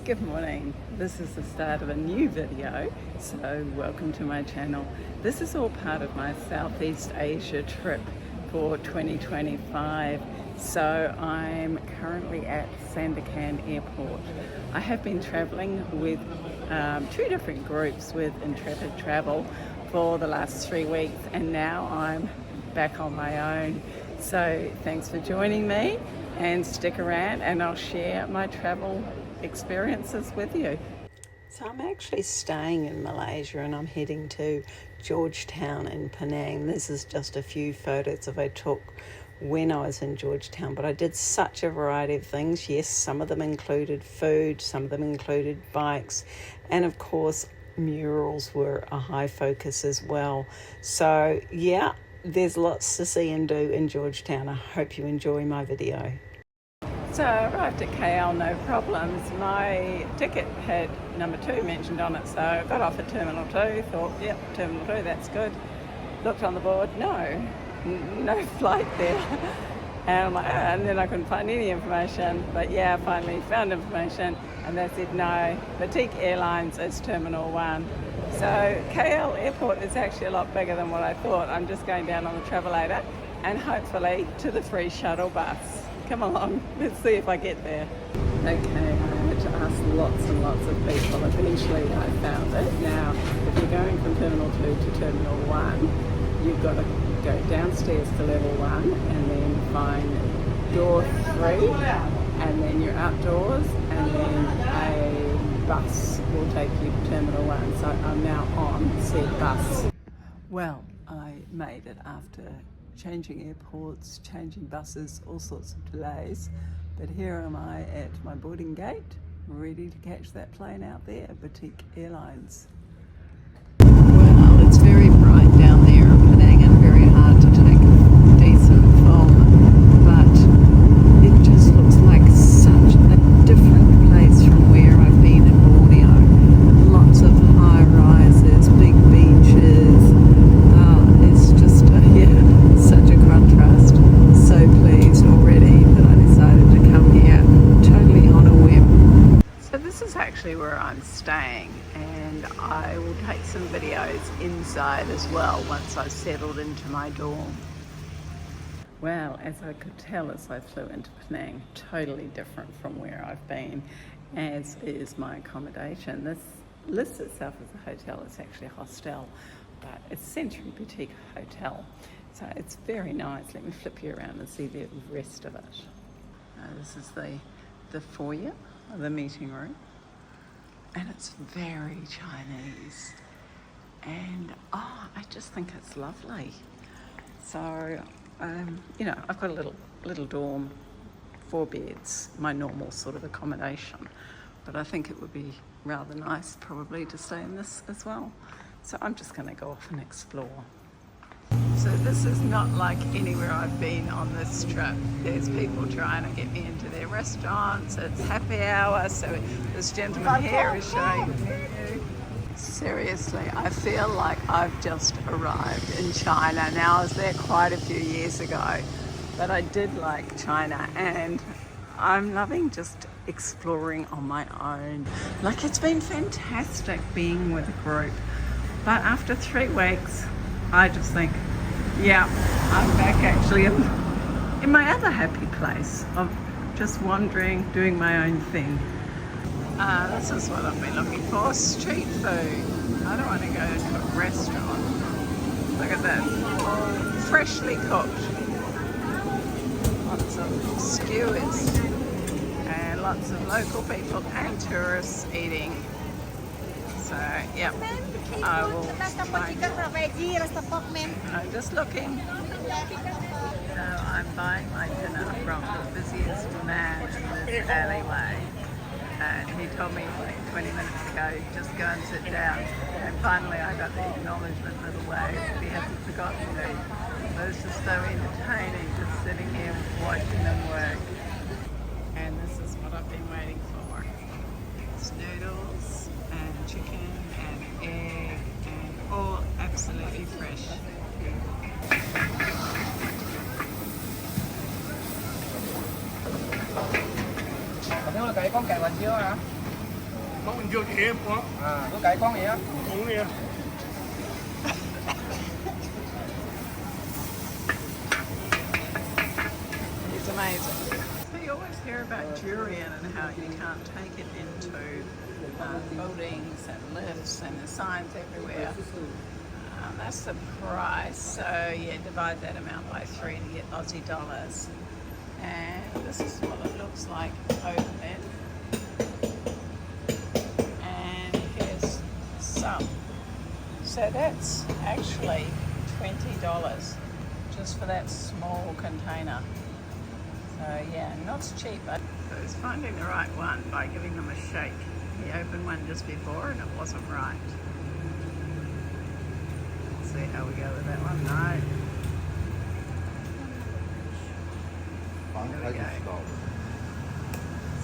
Good morning. This is the start of a new video, so welcome to my channel. This is all part of my Southeast Asia trip for 2025. So I'm currently at Sandakan Airport. I have been traveling with two different groups with Intrepid Travel for the last 3 weeks, and now I'm back on my own. So thanks for joining me, and stick around and I'll share my travel experiences with you. So I'm actually staying in Malaysia and I'm heading to Georgetown in Penang. This is just a few photos that I took when I was in Georgetown, but I did such a variety of things. Yes, some of them included food, some of them included bikes, and of course murals were a high focus as well. So yeah, there's lots to see and do in Georgetown. I hope you enjoy my video. So I arrived at KL, no problems. My ticket had number 2 mentioned on it, so I got off at Terminal 2, thought, yep, Terminal 2, that's good. Looked on the board, no flight there. And I'm like, and then I couldn't find any information, but yeah, I finally found information, and they said no, Boutique Airlines is Terminal 1. So KL Airport is actually a lot bigger than what I thought. I'm just going down on the Travelator and hopefully to the free shuttle bus. Come along, let's see if I get there. Okay, I had to ask lots and lots of people. Eventually I found it. Now, if you're going from Terminal 2 to Terminal 1, you've got to go downstairs to level 1 and then find door 3, and then you're outdoors, and then a bus will take you to Terminal 1. So I'm now on said bus. Well, I made it after changing airports, changing buses, all sorts of delays. But here am I at my boarding gate, ready to catch that plane out there, Boutique Airlines. Well, it's very bright down there in Penang and very hard to take decent film, but it just looks like such a different place from where I've been in Borneo. Lots of high rises, big beaches. It's just, such a contrast. So pleased already that I decided to come here totally on a whim. So this is actually where I'm staying, and I will take some videos inside as well once I've settled into my dorm. Well, as I could tell as I flew into Penang, totally different from where I've been, as is my accommodation. This lists itself as a hotel. It's actually a hostel, but it's Century Boutique Hotel. So it's very nice. Let me flip you around and see the rest of it. This is the foyer, the meeting room, and it's very Chinese. And I just think it's lovely. So, I've got a little dorm, 4 beds, my normal sort of accommodation. But I think it would be rather nice probably to stay in this as well. So I'm just going to go off and explore. So this is not like anywhere I've been on this trip. There's people trying to get me into their restaurants. It's happy hour, so this gentleman here is showing the menu. Seriously, I feel like I've just arrived in China. Now, I was there quite a few years ago, but I did like China, and I'm loving just exploring on my own. Like, it's been fantastic being with a group, but after 3 weeks, I just think, yeah, I'm back actually in my other happy place of just wandering, doing my own thing. This is what I've been looking for, street food. I don't want to go to a restaurant. Look at that, all freshly cooked. Lots of skewers and lots of local people and tourists eating. So, yeah, I will find I'm just looking. So I'm buying my dinner from the busiest man in this alleyway. And he told me like 20 minutes ago, just go and sit down. And finally I got the acknowledgement little wave. He hasn't forgotten me. But it's just so entertaining just sitting here watching them work. And this is what I've been waiting for. It's noodles and chicken and egg and all absolutely fresh. Cái con cải bánh chưa hả? Con mình vô chị em quá. Có cải con gì á? Con nè. It's amazing. So you always hear about durian and how you can't take it into buildings and lifts and the signs everywhere. That's the price. So yeah, divide that amount by 3 to get Aussie dollars. And this is what it looks like open. And here's some. So that's actually $20 just for that small container. So yeah, not cheap. So it's finding the right one by giving them a shake. He opened one just before and it wasn't right. Let's see how we go with that one. No. There we go.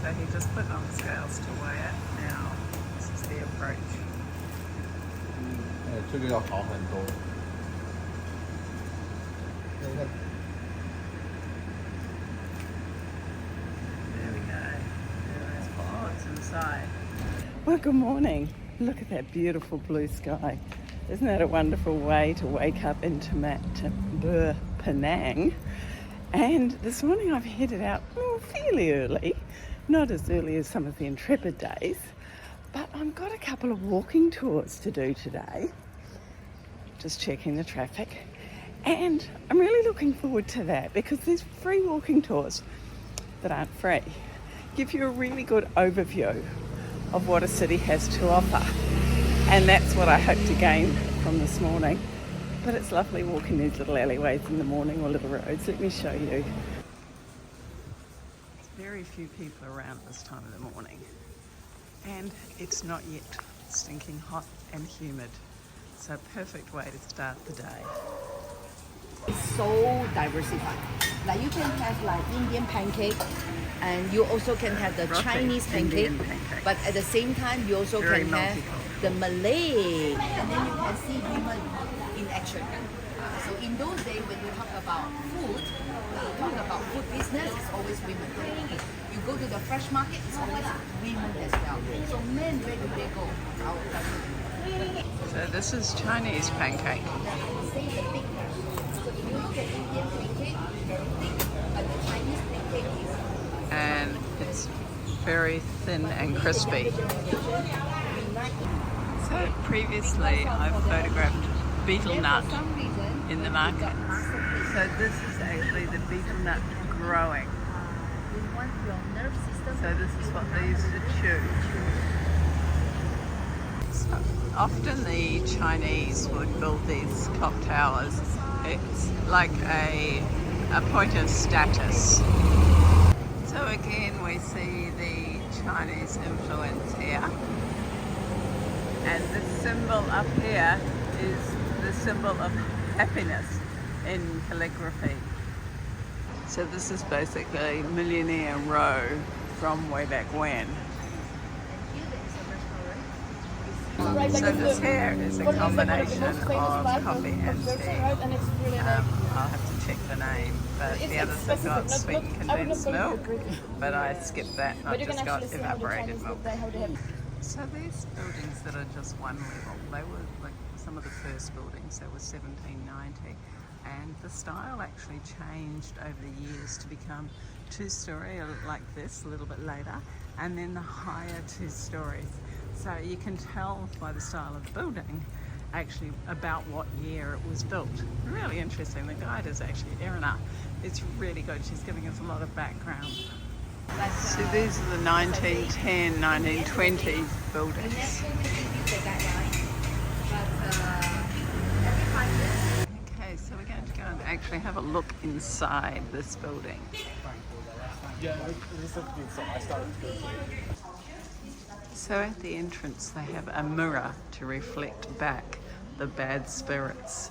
So he just put on the scales to weigh it. Now this is the approach. 这个要好很多。那个 There we go. Oh, it's inside. Well, good morning. Look at that beautiful blue sky. Isn't that a wonderful way to wake up into Penang? And this morning I've headed out fairly early, not as early as some of the Intrepid days, but I've got a couple of walking tours to do today. Just checking the traffic. And I'm really looking forward to that because these free walking tours that aren't free give you a really good overview of what a city has to offer. And that's what I hope to gain from this morning. But it's lovely walking these little alleyways in the morning or little roads. Let me show you. There's very few people around this time of the morning. And it's not yet stinking hot and humid. So perfect way to start the day. It's so diversified. Like you can have like Indian pancake, and you also can have the Roti, Chinese pancake, Indian pancake. but at the same time you also Very can have multicultural. the Malay, and then you can see women in action. So in those days when you talk about food, when you talk about food business, it's always women. You go to the fresh market, it's always women as well. So men, where do they go? Our country. So this is Chinese pancake. Say the thick. So if you look at Indian pancake, it's very thick, but the Chinese pancake is And it's very thin and crispy. So previously I photographed betel nut in the market. So this is actually the betel nut growing. we want your nerve system. So this is what they used to chew. So often the Chinese would build these clock towers. It's like a point of status. So again we see the Chinese influence here. And the symbol up here is the symbol of happiness in calligraphy. So this is basically Millionaire Row from way back when. So this here is a combination of coffee and tea. I'll have to check the name, but the others have got sweet condensed milk, but I skipped that and I've just got evaporated milk. So these buildings that are just one level, they were like some of the first buildings, they were 1790, and the style actually changed over the years to become two-storey like this a little bit later, and then the higher two stories. So you can tell by the style of the building actually about what year it was built. Really interesting. The guide is actually Irina. It's really good. She's giving us a lot of background. So these are the 1910, 1920 buildings. Okay, so we're going to go and actually have a look inside this building. So at the entrance they have a mirror to reflect back the bad spirits,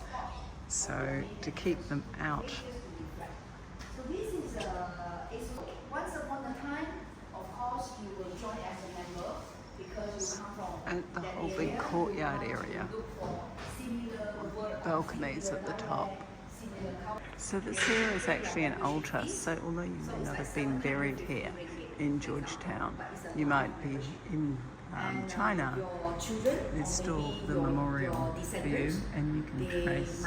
so to keep them out. So this is once upon a time, of course, you will join as a member because you come from And the whole big courtyard area, balconies at the top. So this here is actually an altar, so although you may not have been buried here in Georgetown, you might be China. There's still the memorial view, and you can trace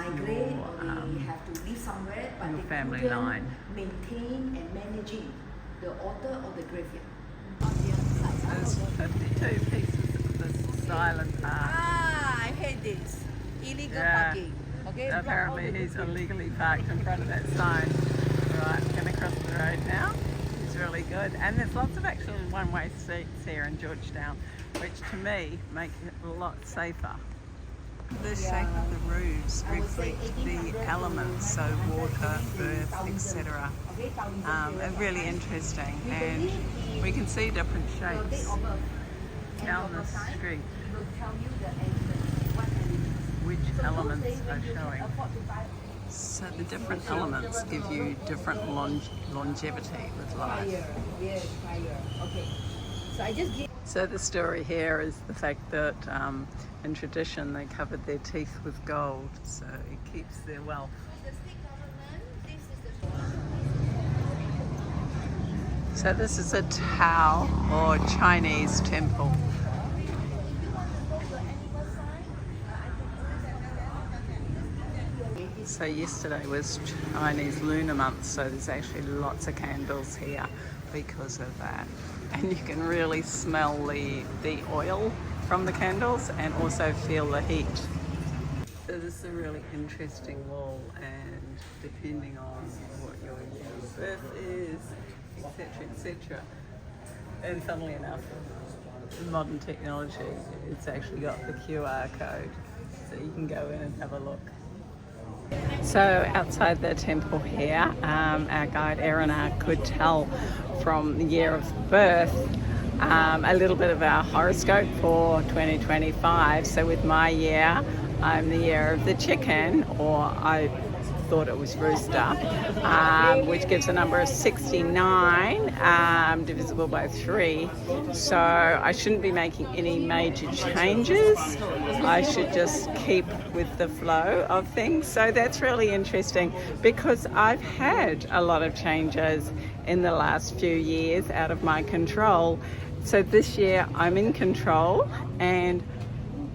your family line. Maintain and managing the altar or the graveyard. There's 52 pieces of the silent art. I hate this. Illegal parking. Okay. Apparently he's illegally parked in front of that sign. Right, I'm going to cross the road now. It's really good. And there's lots of actual one-way streets here in Georgetown, which to me make it a lot safer. The shape of the roofs reflect the elements, so water, earth, etc. Are really interesting, and we can see different shapes down the street. Which elements are showing. So the different elements give you different longevity with life. So the story here is the fact that in tradition they covered their teeth with gold, so it keeps their wealth. So this is a Tao or Chinese temple. So yesterday was Chinese lunar month, so there's actually lots of candles here because of that. And you can really smell the oil from the candles and also feel the heat. So this is a really interesting wall, and depending on what your year of birth is, etc, etc. And funnily enough, modern technology, it's actually got the QR code, so you can go in and have a look. So outside the temple here, our guide Erina could tell from the year of birth a little bit of our horoscope for 2025. So with my year, I'm the year of the chicken, or I thought it was rooster, which gives a number of 69 divisible by 3. So I shouldn't be making any major changes. I should just keep with the flow of things. So that's really interesting because I've had a lot of changes in the last few years out of my control. So this year I'm in control and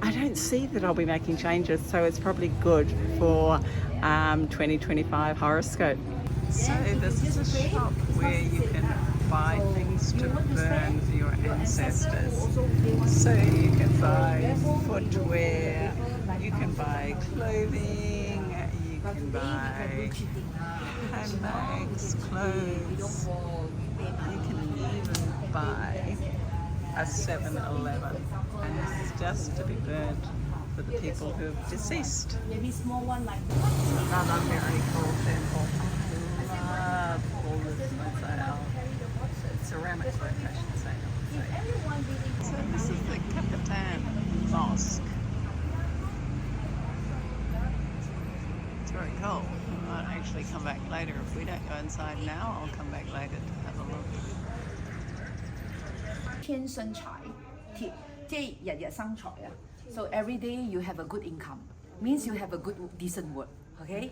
I don't see that I'll be making changes, so it's probably good for 2025 horoscope. So this is a shop where you can buy things to burn for your ancestors. So you can buy footwear, you can buy clothing, you can buy handbags, clothes, you can even buy a 7-Eleven, and this is just to be burnt for the people who have deceased. Maybe small one like Another very cool temple. I love all this mosaic. Ceramic work, I should say. So this is the Capitan Mosque. It's very cool. I might actually come back later. If we don't go inside now, I'll come back later to have a look. 天生财，即係日日生財啊。So every day you have a good income, means you have a good decent work. Okay.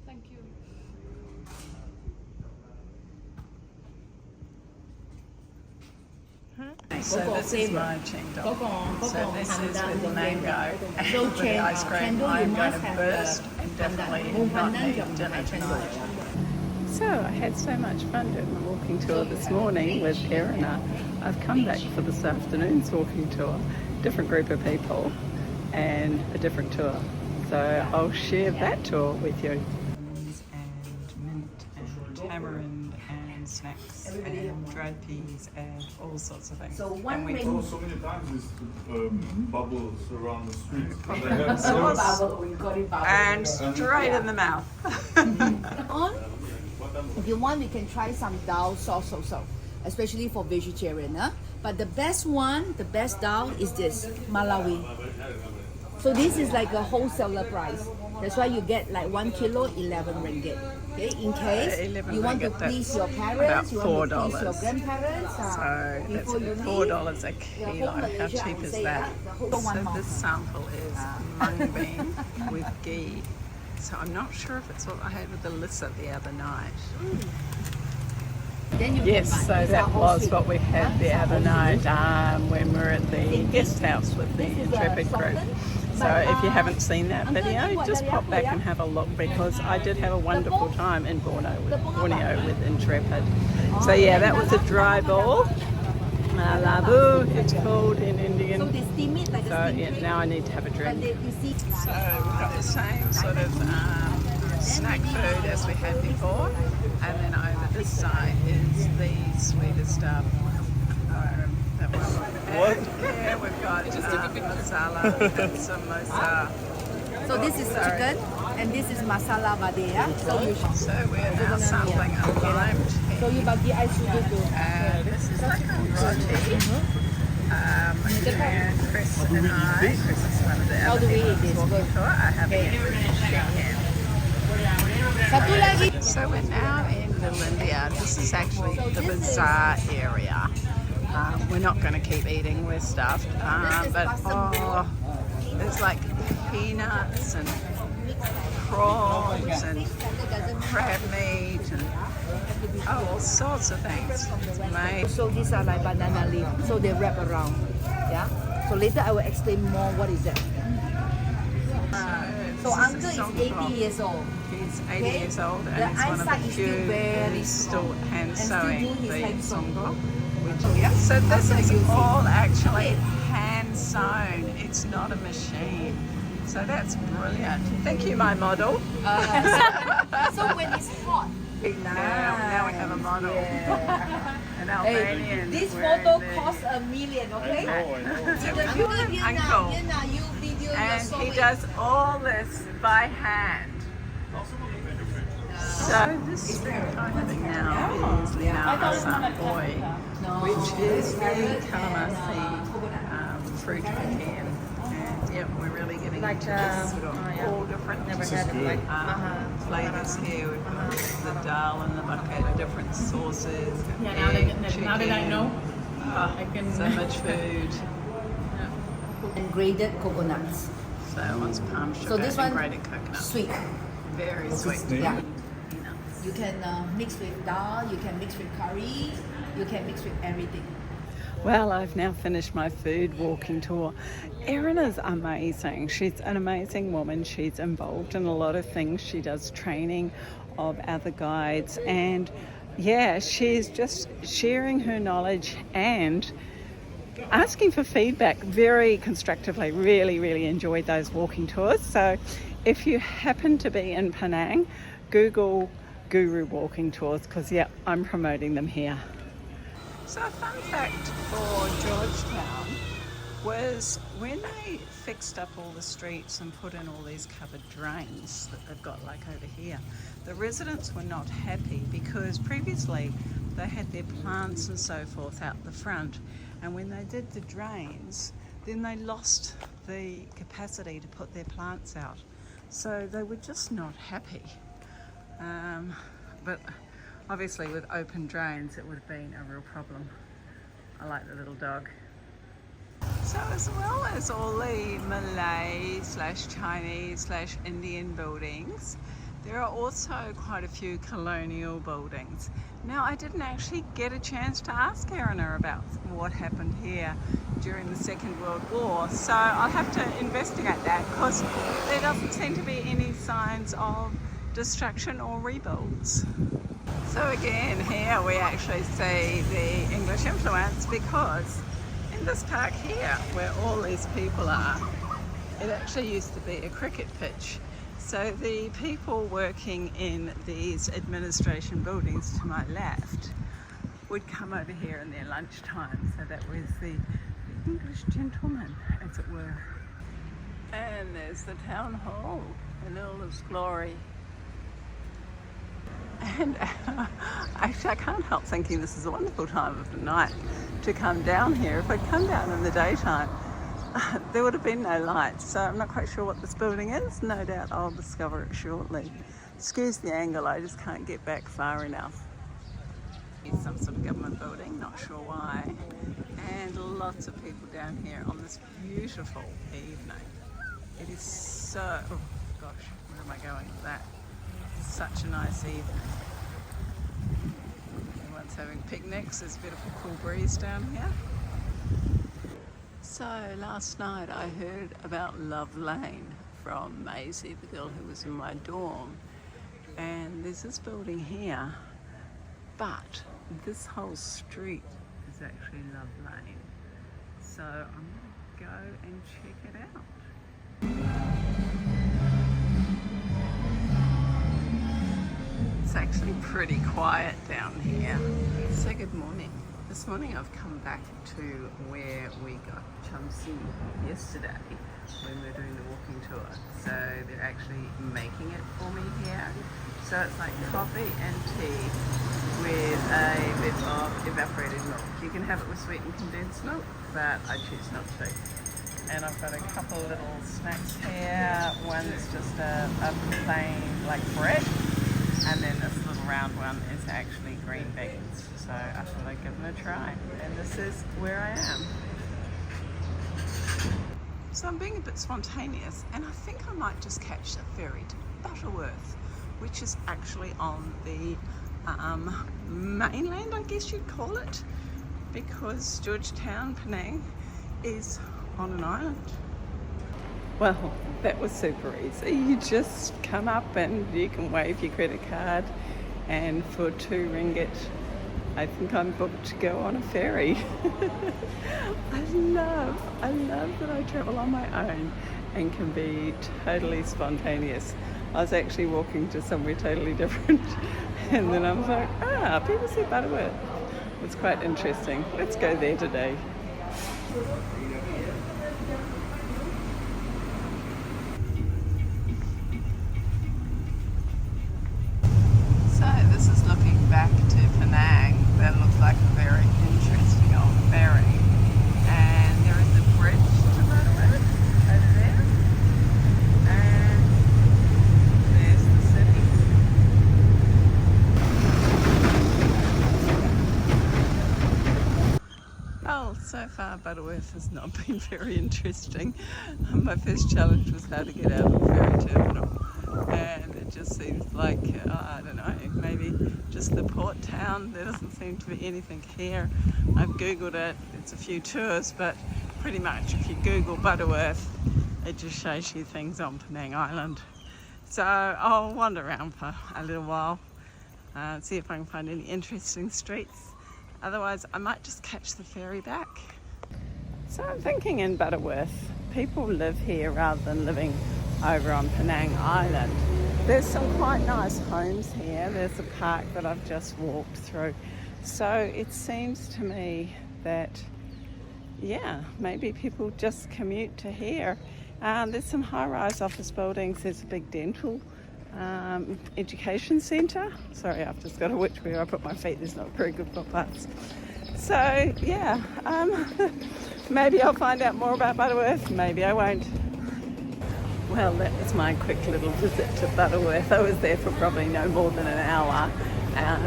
Thank you. So this is my chendol. So this is with mango and with the ice cream. I'm going to burst and definitely not need dinner tonight. So I had so much fun doing the walking tour this morning with Erina. I've come back for this afternoon's walking tour, different group of people and a different tour. So I'll share that tour with you. And mint and tamarind and snacks and dried peas and all sorts of things. So and one we ring. So many times this bubbles around the street. We got it bubble. and straight in the mouth. On. If you want, we can try some dal sauce also, especially for vegetarian. But the best one, the best dal is this, Malawi. So this is like a wholesaler price. That's why you get like 1 kilo, 11 ringgit. Okay, in case 11 you want to ringgit, please that's your parents, you want to $4. please your grandparents. So before you that's leave, $4 a kilo. How Malaysia, cheap I would is say, that? the whole So one this sample is mung bean with ghee. So I'm not sure if it's what I had with Alyssa the other night. Then you Yes, can buy. so These that are all was sweet. what we had the other night when we were at the guest house with the This is Intrepid group. softened, So but, if you haven't seen that Uncle, video, ini buat just dari pop apa back ya? and have a look because I did have a wonderful time in Borneo with Intrepid. So yeah, that was a dry ball. Labu, it's called in Indian. So they steam it like a So steam yeah, tray, now I need to have a but drink. you see. So we've got the same sort of snack food as we had before, and then over this side is the sweeter stuff. That one. What? And here we've got masala and samosa. So this is chicken, and this is masala vade, yeah? So you So we're now sampling a lime tea. So you bagi ice sugar too. This is like a roti. And Chris and I, Chris is one of the How other do we people eat this? walking tour, are having it with chicken. Satu lagi. So we're now in Valindia. This is actually the bazaar area. We're not going to keep eating, we're stuffed. But oh, there's like peanuts and prawns and crab meat and all sorts of things. It's amazing. So these are like banana leaf. So they wrap around. Yeah. So later I will explain more what is that. So uncle is 80 years old. He's 80 years old and The he's one of the eyesight is few still very who's still strong hand and still sewing do his the hand sewing. songbo. So this After is using. all actually hand sewn. It's not a machine. So that's brilliant. Thank you, my model. So when it's hot. Now we have a model. An Albanian. This wearing photo the- costs $1 million, okay? I know. Uncle. You video And your he sewing. does all this by hand. So this food I'm having now is Nahasa Boy, which is the calamansi fruit again. And yep, we're really getting into this. We've got all different flavors here. We've got the dal in the bucket, different sauces, egg, chicken. Now that I know, I can. So much food. And grated coconuts. So one's palm sugar So this and one, grated coconut. sweet. Very sweet. Yeah. Peanuts. You can mix with dal, you can mix with curry, you can mix with everything. Well, I've now finished my food walking tour. Erin is amazing. She's an amazing woman. She's involved in a lot of things. She does training of other guides, and yeah, she's just sharing her knowledge and asking for feedback very constructively. Really enjoyed those walking tours. So if you happen to be in Penang, Google Guru Walking Tours because yeah, I'm promoting them here. So a fun fact for Georgetown was when they fixed up all the streets and put in all these covered drains that they've got like over here, the residents were not happy because previously they had their plants and so forth out the front, and when they did the drains then they lost the capacity to put their plants out, so they were just not happy. But obviously with open drains it would have been a real problem. I like the little dog. So as well as all the Malay / Chinese / Indian buildings, there are also quite a few colonial buildings. Now I didn't actually get a chance to ask Erin about what happened here during the Second World War, so I'll have to investigate that because there doesn't seem to be any signs of destruction or rebuilds. So again, here we actually see the English influence because in this park here, where all these people are, it actually used to be a cricket pitch. So the people working in these administration buildings to my left would come over here in their lunchtime. So that was the English gentleman, as it were. And there's the town hall in all its glory. And actually I can't help thinking this is a wonderful time of the night to come down here. If I'd come down in the daytime, there would have been no lights, so I'm not quite sure what this building is. No doubt I'll discover it shortly. Excuse the angle, I just can't get back far enough. It's some sort of government building, not sure why. And lots of people down here on this beautiful evening. It is so, oh gosh, where am I going with that? Such a nice evening. Everyone's kids having picnics. There's a beautiful cool breeze down here. So last night I heard about Love Lane from Maisie, the girl who was in my dorm. And there's this building here, but this whole street is actually Love Lane. So I'm gonna go and check it out. It's actually pretty quiet down here. So good morning. This morning I've come back to where we got chumsy yesterday when we were doing the walking tour. So they're actually making it for me here. So it's like coffee and tea with a bit of evaporated milk. You can have it with sweetened condensed milk, but I choose not to. And I've got a couple of little snacks here. One's just a plain like bread, and then this little round one is actually green beans. So I thought I'd give them a try. And this is where I am. So I'm being a bit spontaneous, and I think I might just catch the ferry to Butterworth, which is actually on the mainland, I guess you'd call it, because Georgetown, Penang, is on an island. Well, that was super easy. You just come up and you can wave your credit card, and for 2 ringgit, I think I'm booked to go on a ferry. I love that I travel on my own and can be totally spontaneous. I was actually walking to somewhere totally different, and then I was like, people say Butterworth. It's quite interesting. Let's go there today. So this is looking back to Penang. That looks like a very interesting old ferry. And there is a bridge to Butterworth over there. And there's the city. Well, so far Butterworth has not been very interesting. My first challenge was how to get out of the ferry terminal. And it just seems like, I don't know, maybe just the port town. There doesn't seem to be anything here. I've googled it, it's a few tours, but pretty much if you Google Butterworth, it just shows you things on Penang Island. So I'll wander around for a little while, see if I can find any interesting streets. Otherwise I might just catch the ferry back. So I'm thinking in Butterworth, people live here rather than living over on Penang Island. There's some quite nice homes here. There's a park that I've just walked through. So it seems to me that, yeah, maybe people just commute to here. There's some high-rise office buildings. There's a big dental education centre. Sorry, I've just got to watch where I put my feet. There's not very good footpaths. So, yeah, maybe I'll find out more about Butterworth. Maybe I won't. Well, that was my quick little visit to Butterworth. I was there for probably no more than an hour.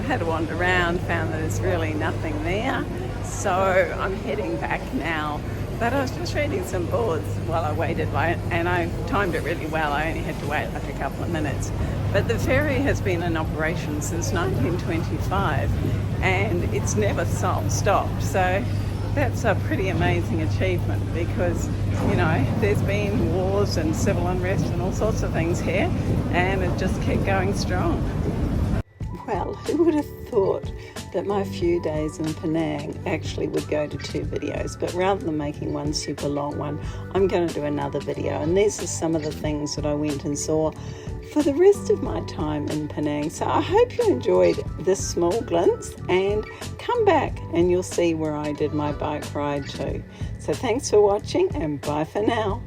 Had to wander around, found that there's really nothing there. So I'm heading back now. But I was just reading some boards while I waited, and I timed it really well. I only had to wait like a couple of minutes. But the ferry has been in operation since 1925, and it's never stopped. So that's a pretty amazing achievement because, you know, there's been wars and civil unrest and all sorts of things here, and it just kept going strong. Well, who would have thought that my few days in Penang actually would go to 2 videos, but rather than making one super long one, I'm going to do another video, and these are some of the things that I went and saw for the rest of my time in Penang. So I hope you enjoyed this small glimpse, and come back and you'll see where I did my bike ride too. So thanks for watching, and bye for now.